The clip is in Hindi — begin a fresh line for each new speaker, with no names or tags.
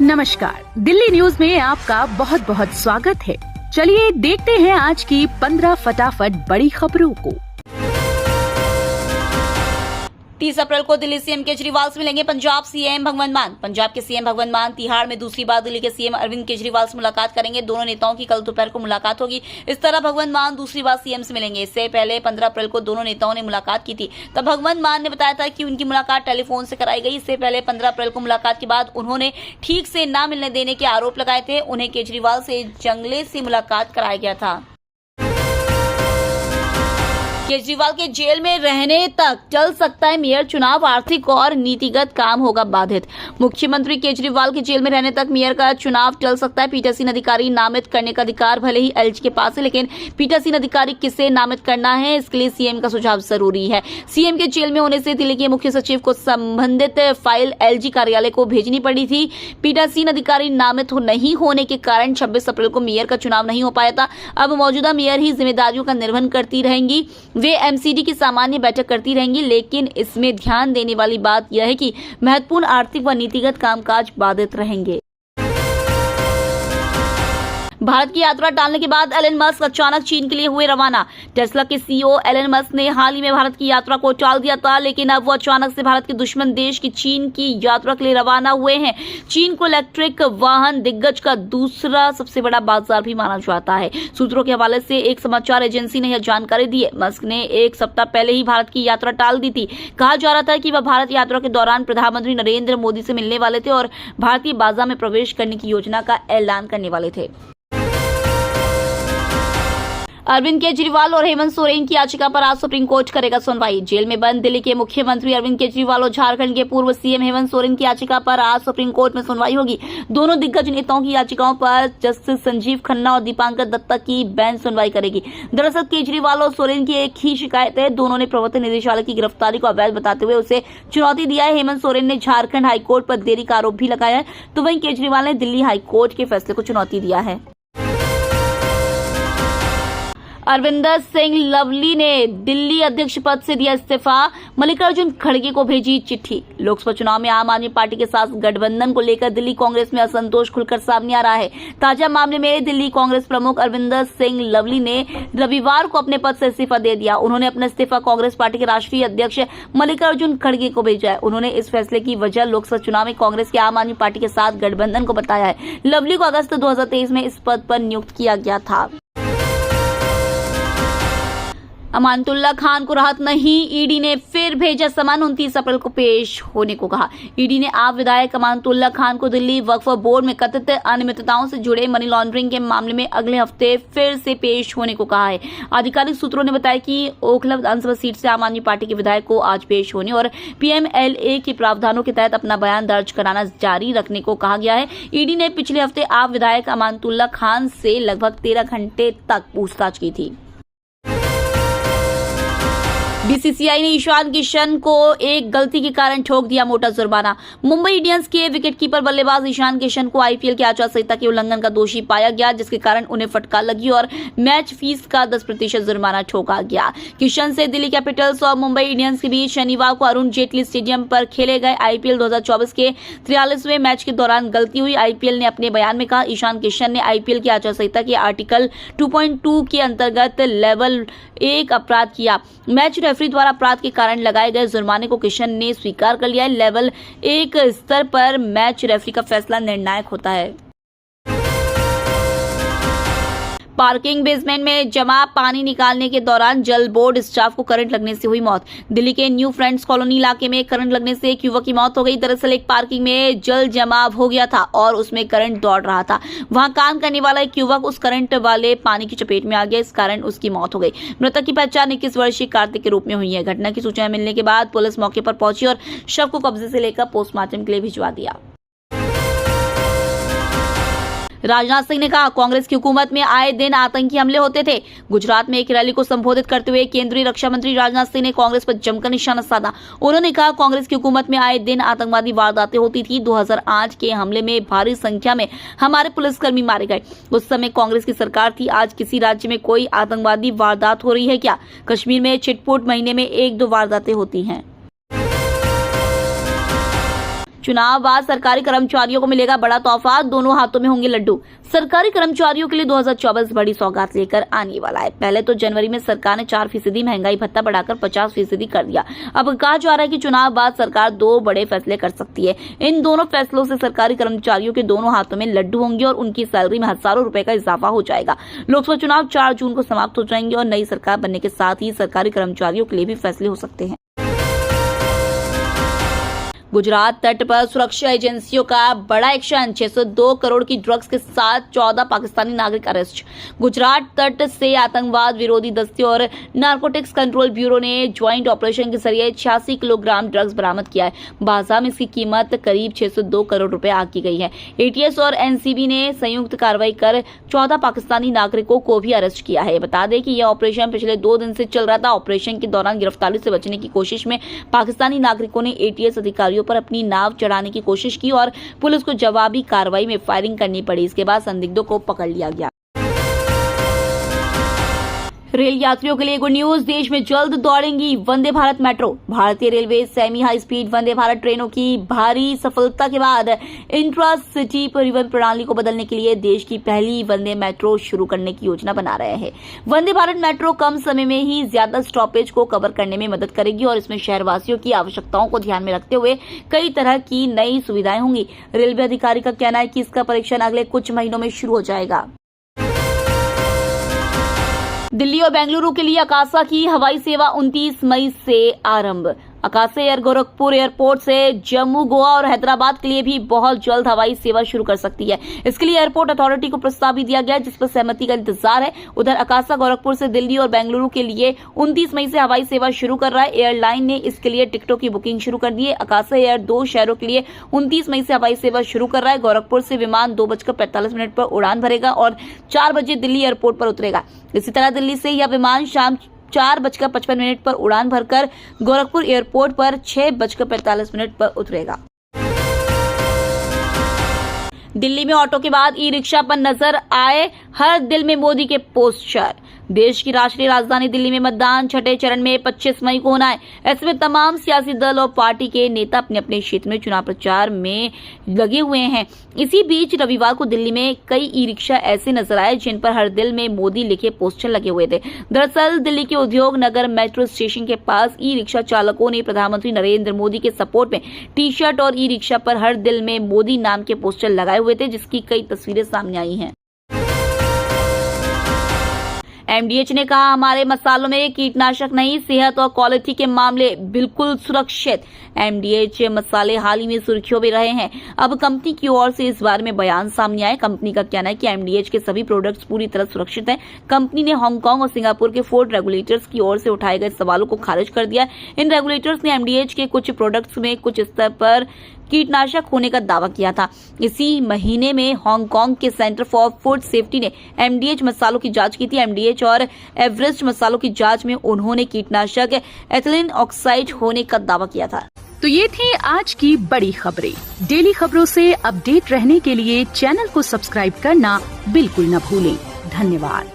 नमस्कार, दिल्ली न्यूज में आपका बहुत बहुत स्वागत है। चलिए देखते हैं आज की 15 फटाफट बड़ी खबरों को।
30 अप्रैल को दिल्ली सीएम केजरीवाल से मिलेंगे पंजाब सीएम भगवंत मान। पंजाब के सीएम भगवंत मान तिहाड़ में दूसरी बार दिल्ली के सीएम अरविंद केजरीवाल से मुलाकात करेंगे। दोनों नेताओं की कल दोपहर को मुलाकात होगी। इस तरह भगवंत मान दूसरी बार सीएम से मिलेंगे। इससे पहले 15 अप्रैल को दोनों नेताओं ने मुलाकात की थी। तब भगवंत मान ने बताया था कि उनकी मुलाकात टेलीफोन से कराई गई। इससे पहले 15 अप्रैल को मुलाकात के बाद उन्होंने ठीक से न मिलने देने के आरोप लगाए थे। उन्हें केजरीवाल से जंगले से मुलाकात कराया गया था। केजरीवाल के जेल में रहने तक चल सकता है मेयर चुनाव, आर्थिक और नीतिगत काम होगा बाधित। मुख्यमंत्री केजरीवाल के जेल में रहने तक मेयर का चुनाव चल सकता है। पीठासीन अधिकारी नामित करने का अधिकार भले ही एलजी के पास है, लेकिन पीठासीन अधिकारी किसे नामित करना है, इसके लिए सीएम का सुझाव जरूरी है। सीएम के जेल में होने से दिल्ली के मुख्य सचिव को संबंधित फाइल एलजी कार्यालय को भेजनी पड़ी थी। पीठासीन अधिकारी नामित नहीं होने के कारण 26 अप्रैल को मेयर का चुनाव नहीं हो पाया था। अब मौजूदा मेयर ही जिम्मेदारियों का निर्वहन करती रहेंगी। वे एमसीडी की सामान्य बैठक करती रहेंगी, लेकिन इसमें ध्यान देने वाली बात यह है कि महत्वपूर्ण आर्थिक व नीतिगत कामकाज बाधित रहेंगे। भारत की यात्रा टालने के बाद एलन मस्क अचानक चीन के लिए हुए रवाना। टेस्ला के सीईओ एलन मस्क ने हाल ही में भारत की यात्रा को टाल दिया था, लेकिन अब वो अचानक से भारत के दुश्मन देश की चीन की यात्रा के लिए रवाना हुए हैं। चीन को इलेक्ट्रिक वाहन दिग्गज का दूसरा सबसे बड़ा बाजार भी माना जाता है। सूत्रों के हवाले से एक समाचार एजेंसी ने यह जानकारी दी है। मस्क ने एक सप्ताह पहले ही भारत की यात्रा टाल दी थी। कहा जा रहा था कि वह भारत यात्रा के दौरान प्रधानमंत्री नरेंद्र मोदी से मिलने वाले थे और भारतीय बाजार में प्रवेश करने की योजना का ऐलान करने वाले थे। अरविंद केजरीवाल और हेमंत सोरेन की याचिका पर आज सुप्रीम कोर्ट करेगा सुनवाई। जेल में बंद दिल्ली के मुख्यमंत्री अरविंद केजरीवाल और झारखंड के पूर्व सीएम हेमंत सोरेन की याचिका पर आज सुप्रीम कोर्ट में सुनवाई होगी। दोनों दिग्गज नेताओं की याचिकाओं पर जस्टिस संजीव खन्ना और दीपांकर दत्ता की बेंच सुनवाई करेगी। दरअसल केजरीवाल और सोरेन की एक ही शिकायत है। दोनों ने प्रवर्तन निदेशालय की गिरफ्तारी को अवैध बताते हुए उसे चुनौती दिया है। हेमंत सोरेन ने झारखंड हाईकोर्ट पर देरी का आरोप भी लगाया है, तो वहीं केजरीवाल ने दिल्ली हाईकोर्ट के फैसले को चुनौती दिया है। अरविंदर सिंह लवली ने दिल्ली अध्यक्ष पद से दिया इस्तीफा। मल्लिकार्जुन खड़गे को भेजी चिट्ठी। लोकसभा चुनाव में आम आदमी पार्टी के साथ गठबंधन को लेकर दिल्ली कांग्रेस में असंतोष खुलकर सामने आ रहा है। ताजा मामले में दिल्ली कांग्रेस प्रमुख अरविंदर सिंह लवली ने रविवार को अपने पद से इस्तीफा दे दिया। उन्होंने अपना इस्तीफा कांग्रेस पार्टी के राष्ट्रीय अध्यक्ष मल्लिकार्जुन खड़गे को भेजा है। उन्होंने इस फैसले की वजह लोकसभा चुनाव में कांग्रेस के आम आदमी पार्टी के साथ गठबंधन को बताया है। लवली को अगस्त 2023 में इस पद पर नियुक्त किया गया था। अमानतुल्लाह खान को राहत नहीं, ईडी ने फिर भेजा समन। 29 अप्रैल को पेश होने को कहा। ईडी ने आप विधायक अमानतुल्लाह खान को दिल्ली वक्फ बोर्ड में कथित अनियमितताओं से जुड़े मनी लॉन्ड्रिंग के मामले में अगले हफ्ते फिर से पेश होने को कहा है। आधिकारिक सूत्रों ने बताया कि ओखला विधानसभा सीट से आम आदमी पार्टी के विधायक को आज पेश होने और पीएमएलए के प्रावधानों के तहत अपना बयान दर्ज कराना जारी रखने को कहा गया है। ईडी ने पिछले हफ्ते आप विधायक अमानतुल्लाह खान से लगभग 13 घंटे तक पूछताछ की थी। बीसीसीआई ने ईशान किशन को एक गलती के कारण ठोक दिया मोटा जुर्माना। मुंबई इंडियंस के विकेटकीपर बल्लेबाज ईशान किशन को आईपीएल की आचार संहिता के उल्लंघन का दोषी पाया गया, जिसके कारण उन्हें फटकार लगी और मैच फीस का 10% जुर्माना ठोका गया। किशन से दिल्ली कैपिटल्स और मुंबई इंडियंस के बीच शनिवार को अरुण जेटली स्टेडियम पर खेले गए आईपीएल 2024 के 43वें मैच के दौरान गलती हुई। आईपीएल ने अपने बयान में कहा, ईशान किशन ने आईपीएल की आचार संहिता के आर्टिकल 2.2 के अंतर्गत लेवल 1 अपराध किया। मैच रेफरी द्वारा अपराध के कारण लगाए गए जुर्माने को किशन ने स्वीकार कर लिया है। लेवल 1 स्तर पर मैच रेफरी का फैसला निर्णायक होता है। पार्किंग बेसमेंट में जमा पानी निकालने के दौरान जल बोर्ड स्टाफ को करंट लगने से हुई मौत। दिल्ली के न्यू फ्रेंड्स कॉलोनी इलाके में करंट लगने से एक युवक की मौत हो गई। दरअसल एक पार्किंग में जल जमाव हो गया था और उसमें करंट दौड़ रहा था। वहां काम करने वाला एक युवक उस करंट वाले पानी की चपेट में आ गया। इस कारण उसकी मौत हो गई। मृतक की पहचान 21 वर्षीय कार्तिक के रूप में हुई है। घटना की सूचना मिलने के बाद पुलिस मौके पर पहुंची और शव को कब्जे से लेकर पोस्टमार्टम के लिए भिजवा दिया। राजनाथ सिंह ने कहा, कांग्रेस की हुकूमत में आए दिन आतंकी हमले होते थे। गुजरात में एक रैली को संबोधित करते हुए केंद्रीय रक्षा मंत्री राजनाथ सिंह ने कांग्रेस पर जमकर निशाना साधा। उन्होंने कहा, कांग्रेस की हुकूमत में आए दिन आतंकवादी वारदातें होती थी। 2008 के हमले में भारी संख्या में हमारे पुलिसकर्मी मारे गए। उस समय कांग्रेस की सरकार थी। आज किसी राज्य में कोई आतंकवादी वारदात हो रही है क्या? कश्मीर में छिटपुट महीने में 1-2 वारदातें होती हैं। चुनाव बाद सरकारी कर्मचारियों को मिलेगा बड़ा तोहफा, दोनों हाथों में होंगे लड्डू। सरकारी कर्मचारियों के लिए 2024 बड़ी सौगात लेकर आने वाला है। पहले तो जनवरी में सरकार ने 4% महंगाई भत्ता बढ़ाकर 50% कर दिया। अब कहा जा रहा है कि चुनाव बाद सरकार 2 बड़े फैसले कर सकती है। इन दोनों फैसलों से सरकारी कर्मचारियों के दोनों हाथों में लड्डू होंगे और उनकी सैलरी में हजारों रुपए का इजाफा हो जाएगा। लोकसभा चुनाव 4 जून को समाप्त हो जाएंगे और नई सरकार बनने के साथ ही सरकारी कर्मचारियों के लिए भी फैसले हो सकते हैं। गुजरात तट पर सुरक्षा एजेंसियों का बड़ा एक्शन, 602 करोड़ की ड्रग्स के साथ 14 पाकिस्तानी नागरिक अरेस्ट। गुजरात तट से आतंकवाद विरोधी दस्ते और नारकोटिक्स कंट्रोल ब्यूरो ने ज्वाइंट ऑपरेशन के जरिए 86 किलोग्राम ड्रग्स बरामद किया है। बाजार में इसकी कीमत करीब 602 करोड़ रुपए आकी गई है। एटीएस और एनसीबी ने संयुक्त कार्रवाई कर 14 पाकिस्तानी नागरिकों को भी अरेस्ट किया है। बता दें कि यह ऑपरेशन पिछले 2 दिन से चल रहा था। ऑपरेशन के दौरान गिरफ्तारी से बचने की कोशिश में पाकिस्तानी नागरिकों ने एटीएस अधिकारियों पर अपनी नाव चढ़ाने की कोशिश की और पुलिस को जवाबी कार्रवाई में फायरिंग करनी पड़ी। इसके बाद संदिग्धों को पकड़ लिया गया। रेल यात्रियों के लिए गुड न्यूज, देश में जल्द दौड़ेंगी वंदे भारत मेट्रो। भारतीय railway semi high speed Vande Bharat ट्रेनों की भारी सफलता के बाद इंट्रा सिटी परिवहन प्रणाली को बदलने के लिए देश की पहली वंदे मेट्रो शुरू करने की योजना बना रहे हैं। वंदे भारत मेट्रो कम समय में ही ज्यादा स्टॉपेज को कवर करने में मदद करेगी और इसमें शहरवासियों की आवश्यकताओं को ध्यान में रखते हुए कई तरह की नई सुविधाएं होंगी। रेलवे अधिकारी का कहना है कि इसका परीक्षण अगले कुछ महीनों में शुरू हो जाएगा। दिल्ली और बेंगलुरु के लिए अकासा की हवाई सेवा 29 मई से आरंभ। अकासा एयर गोरखपुर एयरपोर्ट से जम्मू, गोवा और हैदराबाद के लिए भी बहुत जल्द हवाई सेवा शुरू कर सकती है। इसके लिए एयरपोर्ट अथॉरिटी को प्रस्ताव भी दिया गया है, जिस पर सहमति का इंतजार है। उधर अकासा गोरखपुर से दिल्ली और बेंगलुरु के लिए 29 मई से हवाई सेवा शुरू कर रहा है। एयरलाइन ने इसके लिए टिकटों की बुकिंग शुरू कर दी है। अकासा एयर 2 शहरों के लिए 29 मई से हवाई सेवा शुरू कर रहा है। गोरखपुर से विमान 2:45 पर उड़ान भरेगा और 4 बजे दिल्ली एयरपोर्ट पर उतरेगा। इसी तरह दिल्ली से यह विमान शाम 4:55 पर उड़ान भरकर गोरखपुर एयरपोर्ट पर 6:45 पर उतरेगा। दिल्ली में ऑटो के बाद ई रिक्शा पर नजर आए हर दिल में मोदी के पोस्टर। देश की राष्ट्रीय राजधानी दिल्ली में मतदान 6ठे चरण में 25 मई को होना है। ऐसे में तमाम सियासी दल और पार्टी के नेता अपने अपने क्षेत्र में चुनाव प्रचार में लगे हुए हैं। इसी बीच रविवार को दिल्ली में कई ई रिक्शा ऐसे नजर आए जिन पर हर दिल में मोदी लिखे पोस्टर लगे हुए थे। दरअसल दिल्ली के उद्योग नगर मेट्रो स्टेशन के पास ई रिक्शा चालकों ने प्रधानमंत्री नरेंद्र मोदी के सपोर्ट में टी शर्ट और ई रिक्शा पर हर दिल में मोदी नाम के पोस्टर लगाए हुए थे, जिसकी कई तस्वीरें सामने आई हैं। एमडीएच ने कहा, हमारे मसालों में कीटनाशक नहीं, सेहत और क्वालिटी के मामले बिल्कुल सुरक्षित। एमडीएच मसाले हाल ही में सुर्खियों में रहे हैं। अब कंपनी की ओर से इस बारे में बयान सामने आए। कंपनी का कहना है कि एमडीएच के सभी प्रोडक्ट्स पूरी तरह सुरक्षित हैं। कंपनी ने हांगकांग और सिंगापुर के फूड रेगुलेटर्स की ओर से उठाए गए सवालों को खारिज कर दिया। इन रेगुलेटर्स ने एमडीएच के कुछ प्रोडक्ट्स में कुछ स्तर पर कीटनाशक होने का दावा किया था। इसी महीने में हांगकांग के सेंटर फॉर फूड सेफ्टी ने एमडीएच मसालों की जांच की थी। एमडीएच और एवरेस्ट मसालों की जांच में उन्होंने कीटनाशक एथिलीन ऑक्साइड होने का दावा किया था।
तो ये थी आज की बड़ी खबरें। डेली खबरों से अपडेट रहने के लिए चैनल को सब्सक्राइब करना बिल्कुल न भूलें। धन्यवाद।